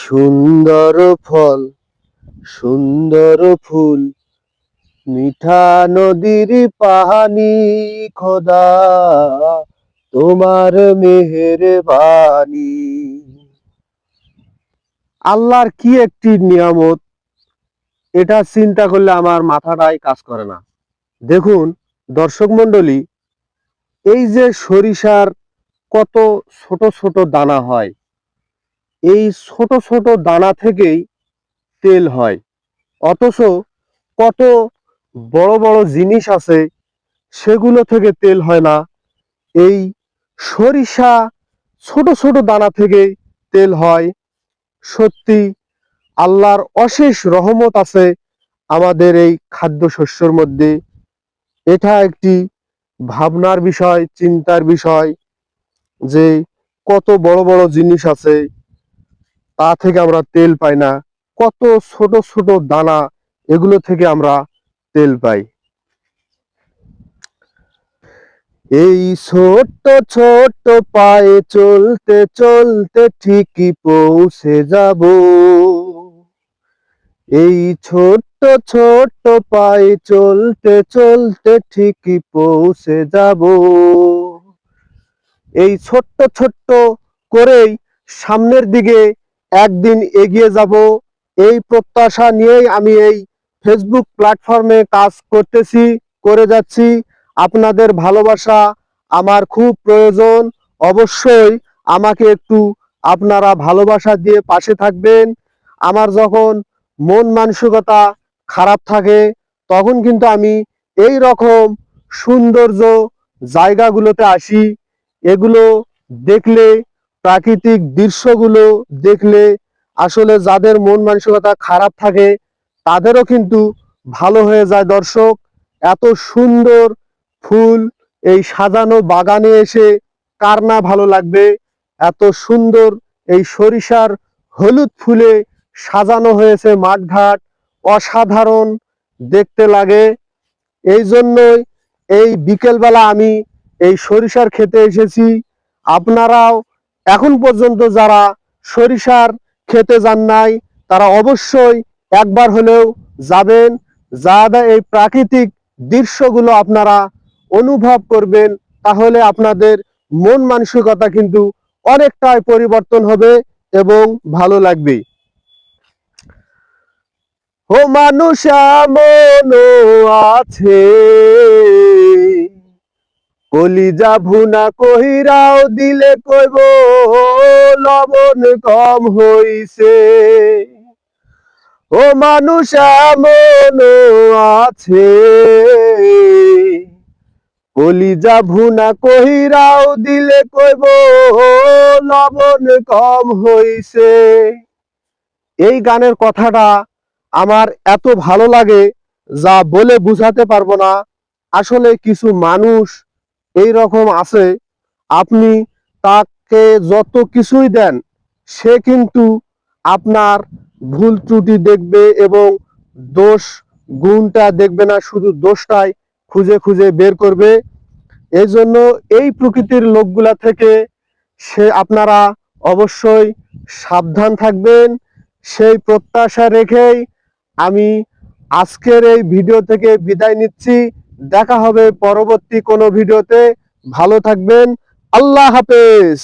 সুন্দর ফল, সুন্দর ফুল, মিঠা নদীর পানি, খোদা তোমার মেহেরবানি। আল্লাহর কি একটি নিয়ামত, এটা চিন্তা করলে আমার মাথাটাই কাজ করে না। দেখুন দর্শক মণ্ডলী, এই যে সরিষার কত ছোট ছোট দানা হয়, এই ছোট ছোট দানা থেকেই তেল হয়। অথচ কত বড় বড় জিনিস আছে সেগুলো থেকে তেল হয় না, এই সরিষা ছোট ছোট দানা থেকে তেল হয়। সত্যি আল্লাহর অশেষ রহমত আছে আমাদের এই খাদ্যশস্যের মধ্যে। এটা একটি ভাবনার বিষয়, চিন্তার বিষয় যে কত বড় বড় জিনিস আছে তা থেকে আমরা তেল পাই না, কত ছোট ছোট দানা এগুলো থেকে আমরা তেল পাই। এই ছোট্ট ছোট্ট পায়ে চলতে চলতে ঠিকই পৌঁছে যাব, এই ছোট্ট ছোট্ট পায়ে চলতে চলতে ঠিকই পৌঁছে যাব। এই ছোট্ট ছোট্ট করেই সামনের দিকে একদিন এগিয়ে যাব, এই প্রত্যাশা নিয়েই আমি এই ফেসবুক প্ল্যাটফর্মে কাজ করতেছি, করে যাচ্ছি। আপনাদের ভালোবাসা আমার খুব প্রয়োজন। অবশ্যই আমাকে একটু আপনারা ভালোবাসা দিয়ে পাশে থাকবেন। আমার যখন মন মানসিকতা খারাপ থাকে তখন কিন্তু আমি এই রকম সৌন্দর্য জায়গাগুলোতে আসি। এগুলো দেখলে, প্রাকৃতিক দৃশ্যগুলো দেখলে আসলে যাদের মন মানসিকতা খারাপ থাকে তাদেরও কিন্তু ভালো হয়ে যায়। দর্শক, এত সুন্দর ফুল এই সাজানো বাগানে এসে কার না ভালো লাগবে? এত সুন্দর এই সরিষার হলুদ ফুলে সাজানো হয়েছে মাঠঘাট, অসাধারণ দেখতে লাগে। এই জন্যই এই বিকেলবেলা আমি এই সরিষার খেতে এসেছি। আপনারাও এখন পর্যন্ত যারা সরিষার খেতে যান নাই তারা অবশ্যই একবার হলেও যাবেন, যা এই প্রাকৃতিক দৃশ্যগুলো আপনারা অনুভব করবেন। তাহলে আপনাদের মন মানসিকতা কিন্তু অনেকটাই পরিবর্তন হবে এবং ভালো লাগবে। ও মানুষ এমনও আছে, কলিজা ভুনা কহিরাও দিলে কইব লবণ কম হইছে। ও মানুষ এমনও আছে, কলিজা ভুনা কহিরাও দিলে কইব লবণ কম হইছে। এই গানের কথাটা আমার এত ভালো লাগে যা বলে বুঝাতে পারবো না। আসলে কিছু মানুষ এই রকম আছে, আপনি তাকে যত কিছুই দেন সে কিন্তু আপনার ভুল ত্রুটি দেখবে এবং দোষ গুণটা দেখবে না, শুধু দোষটাই খুঁজে খুঁজে বের করবে। এই জন্য এই প্রকৃতির লোকগুলা থেকে আপনারা অবশ্যই সাবধান থাকবেন। সেই প্রত্যাশা রেখেই আমি আজকের এই ভিডিও থেকে বিদায় নিচ্ছি। দেখা হবে পরবর্তী কোনো ভিডিওতে। ভালো থাকবেন। আল্লাহ হাফেজ।